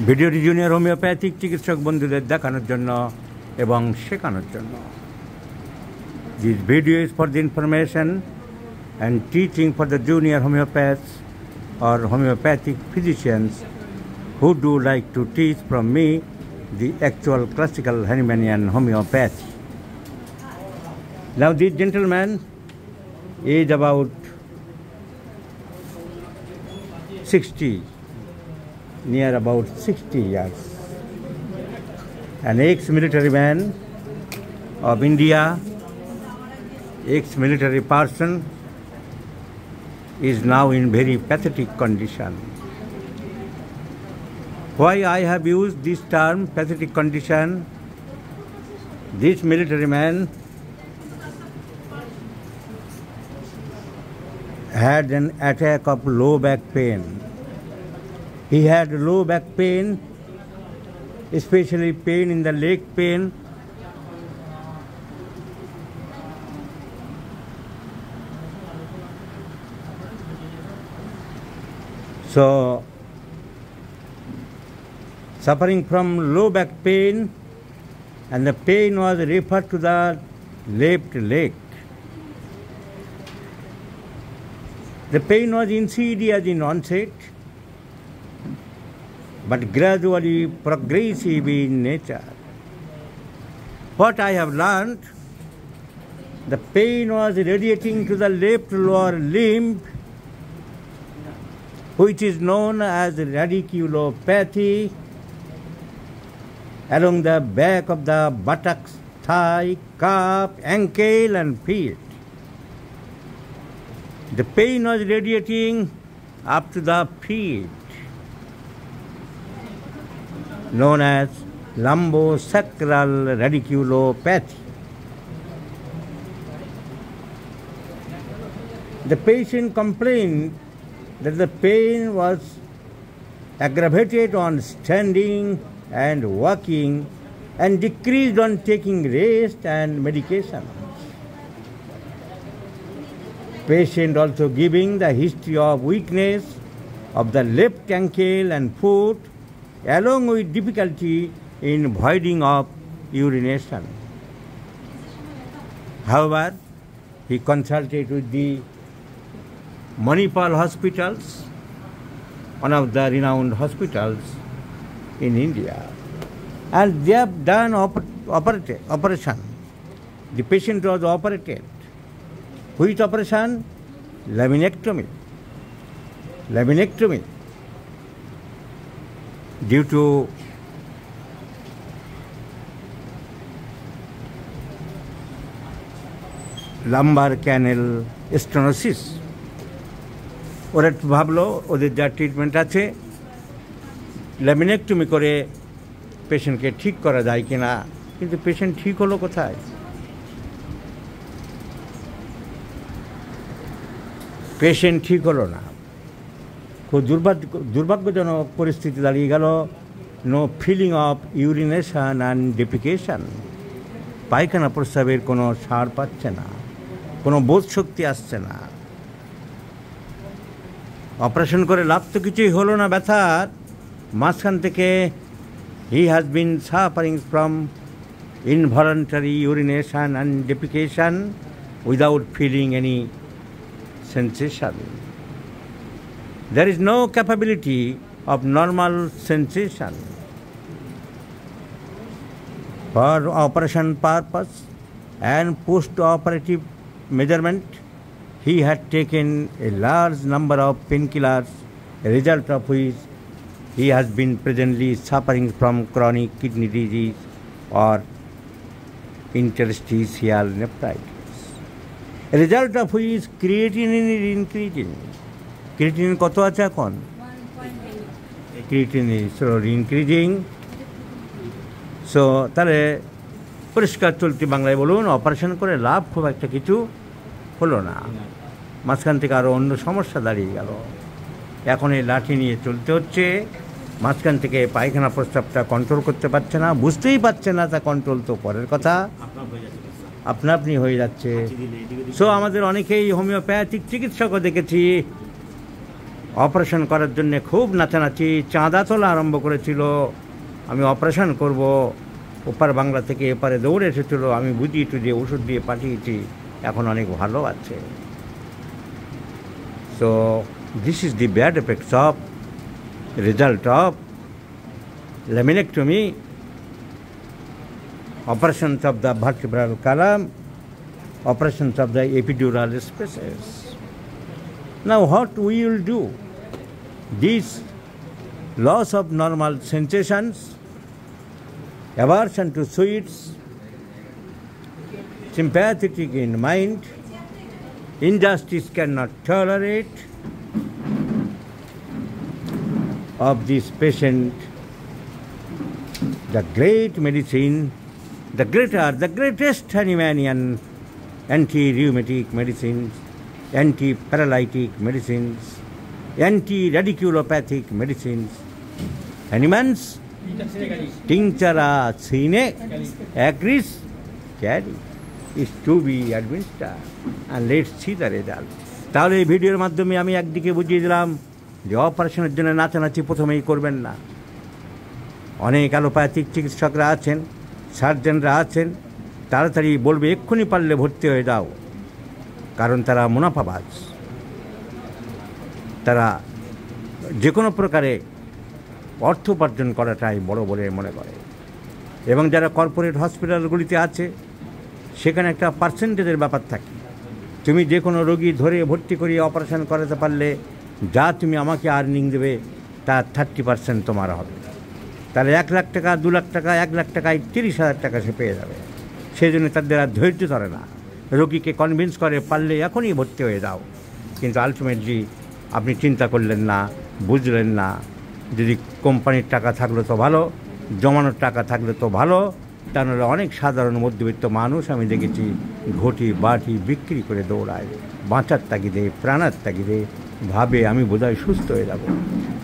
ভিডিওটি junior homeopathic চিকিৎসক বন্ধুদের দেখানোর জন্য এবং শেখানোর জন্য। This video is for the information and teaching for the junior homeopaths or homeopathic physicians who do like to teach from me the actual classical Hahnemannian homeopathy. Now this gentleman is about 60, near about 60 years, an ex-military man of India, ex-military person, is now in very pathetic condition. Why I have used this term pathetic condition? This military man had an attack of low back pain. He had low back pain, especially pain in the leg pain. So, suffering from low back pain, and the pain was referred to the left leg. The pain was insidious in onset, but gradually progressive in nature. What I have learned, the pain was radiating to the left lower limb, which is known as radiculopathy, along the back of the buttocks, thigh, calf, ankle and feet. The pain was radiating up to the feet, known as lumbosacral radiculopathy. The patient complained that the pain was aggravated on standing and walking and decreased on taking rest and medication. Patient also giving the history of weakness of the left ankle and foot, along with difficulty in voiding of urination. However, he consulted with the Manipal hospitals, one of the renowned hospitals in India, and they have done operation. The patient was operated. Which operation? Laminectomy. Laminectomy. Due to lumbar canal stenosis. ওরা একটু ভাবলো ওদের যা treatment আছে laminectomy করে পেশেন্টকে ঠিক করা যায় কিনা, কিন্তু পেশেন্ট ঠিক হলো কোথায়? পেশেন্ট ঠিক হলো না। খুব দুর্ভাগ্যজনক পরিস্থিতি দাঁড়িয়ে গেল। No feeling of urination and defecation, পায়খানা প্রস্রাবের কোনো সার পাচ্ছে না, কোনো বোধ শক্তি আসছে না। অপারেশন করে লাভ তো কিছুই হলো না ব্যথার। মাঝখান থেকে he has been suffering from involuntary urination and defecation without feeling any sensation. There is no capability of normal sensation. For operation purpose and post-operative measurement, he had taken a large number of painkillers, a result of which he has been presently suffering from chronic kidney disease or interstitial nephritis. A result of which creatinine is increasing. Creatinine কত আছে এখন? 1.8. Creatinine is slowly increasing. So তাহলে পরিষ্কার চলতি বাংলায় বলুন, operation করে লাভ খুব একটা কিছু হলো না। মাঝখান থেকে আরও অন্য সমস্যা দাঁড়িয়ে গেল। এখন এই লাঠি নিয়ে চলতে হচ্ছে। মাঝখান থেকে পায়খানা প্রস্রাবটা কন্ট্রোল করতে পারছে না, বুঝতেই পারছে না, তা কন্ট্রোল তো পরের কথা, আপনা আপনি হয়ে যাচ্ছে। সো আমাদের অনেকেই হোমিওপ্যাথিক চিকিৎসকও দেখেছি অপারেশন করার জন্য খুব নাচানাচি, চাঁদা তোলা আরম্ভ করেছিল, আমি অপারেশন করব। ওপার বাংলা থেকে এপারে দৌড়ে এসেছিল, আমি বুঝিয়ে টুঝিয়ে ওষুধ দিয়ে পাঠিয়েছি, এখন অনেক ভালো আছে। So this is the bad effects of result of laminectomy, operations of the vertebral column, operations of the epidural spaces. Now what we will do? This loss of normal sensations, aversion to sweets, sympathetic in mind, injustice cannot tolerate of this patient. The great medicine, the greatest Hahnemannian anti-rheumatic medicines, anti-paralytic medicines, anti-radiculopathic medicines. Hahnemann's tinctura sine acris cari is to be administered, and let's see the result. তাহলে এই ভিডিওর মাধ্যমে আমি একদিকে বুঝিয়ে দিলাম যে অপারেশনের জন্য নাচানাচি প্রথমেই করবেন না। অনেক অ্যালোপ্যাথিক চিকিৎসকরা আছেন, সার্জনরা আছেন, তাড়াতাড়ি বলবে এক্ষুনি পারলে ভর্তি হয়ে যাও, কারণ তারা মুনাফাবাজ, তারা যে কোনো প্রকারে অর্থ উপার্জন করাটাই বড় বলে মনে করে। এবং যারা কর্পোরেট হসপিটালগুলিতে আছে সেখানে একটা পার্সেন্টেজের ব্যাপার থাকে। তুমি যে কোনো রোগী ধরে ভর্তি করিয়ে অপারেশন করাতে পারলে যা তুমি আমাকে আর্নিং দেবে তার 30% তোমার হবে। তাহলে 1 লাখ টাকা, 2 লাখ টাকা, 1 লাখ টাকায় 30,000 টাকা সে পেয়ে যাবে। সেই জন্য তাদের আর ধৈর্য ধরে না, রোগীকে কনভিন্স করে পারলে এখনই ভর্তি হয়ে যাও। কিন্তু আলটিমেটলি আপনি চিন্তা করলেন না, বুঝলেন না, যদি কোম্পানির টাকা থাকলে তো ভালো, জমানোর টাকা থাকলে তো ভালো, তা নাহলে অনেক সাধারণ মধ্যবিত্ত মানুষ আমি দেখেছি ঘটি বাটি বিক্রি করে দৌড়ায়, বাঁচার তাগিদে, প্রাণার তাগিদে, ভাবে আমি বোধহয় সুস্থ হয়ে যাব।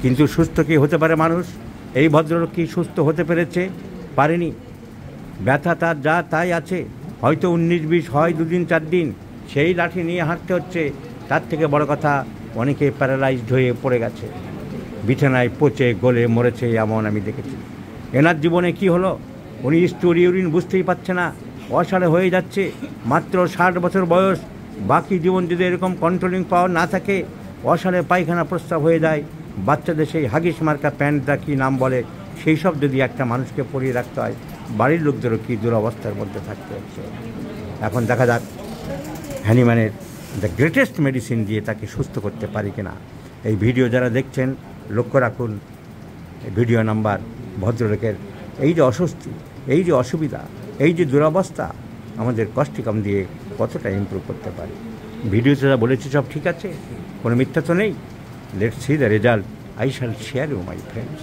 কিন্তু সুস্থ কি হতে পারে মানুষ? এই ভদ্রলোক কি সুস্থ হতে পেরেছে? পারেনি। ব্যথা তার যা তাই আছে, হয়তো 19-20 হয় 2 দিন 4 দিন, সেই লাঠি নিয়ে হাঁটতে হচ্ছে। তার থেকে বড় কথা অনেকে প্যারালাইজড হয়ে পড়ে গেছে, বিছানায় পচে গলে মরেছে, এমন আমি দেখেছি। এনার জীবনে কি হলো? উনি স্টোরি ইউরিন বুঝতেই পারছে না, অসাড়ে হয়ে যাচ্ছে, মাত্র 60 বছর বয়স। বাকি জীবন যদি এরকম কন্ট্রোলিং পাওয়ার না থাকে, অসাড়ে পায়খানা প্রস্রাব হয়ে যায়, বাচ্চাদের সেই হাগিস মার্কা প্যান্টটা কী নাম বলে, সেই সব যদি একটা মানুষকে পরিয়ে রাখতে হয়, বাড়ির লোকদেরও কী দুরবস্থার মধ্যে থাকতে হচ্ছে। এখন দেখা যাক হ্যানিম্যানের দ্য গ্রেটেস্ট মেডিসিন দিয়ে তাকে সুস্থ করতে পারি কিনা। এই ভিডিও যারা দেখছেন লক্ষ্য রাখুন, ভিডিও নাম্বার ভদ্রলোকের এই যে অস্বস্তি, এই যে অসুবিধা, এই যে দুরবস্থা, আমাদের কস্টিকাম দিয়ে কতটা ইমপ্রুভ করতে পারি। ভিডিওতে যা বলেছি সব ঠিক আছে, কোনো মিথ্যা তো নেই। Let's see the result. I shall share you, my friends.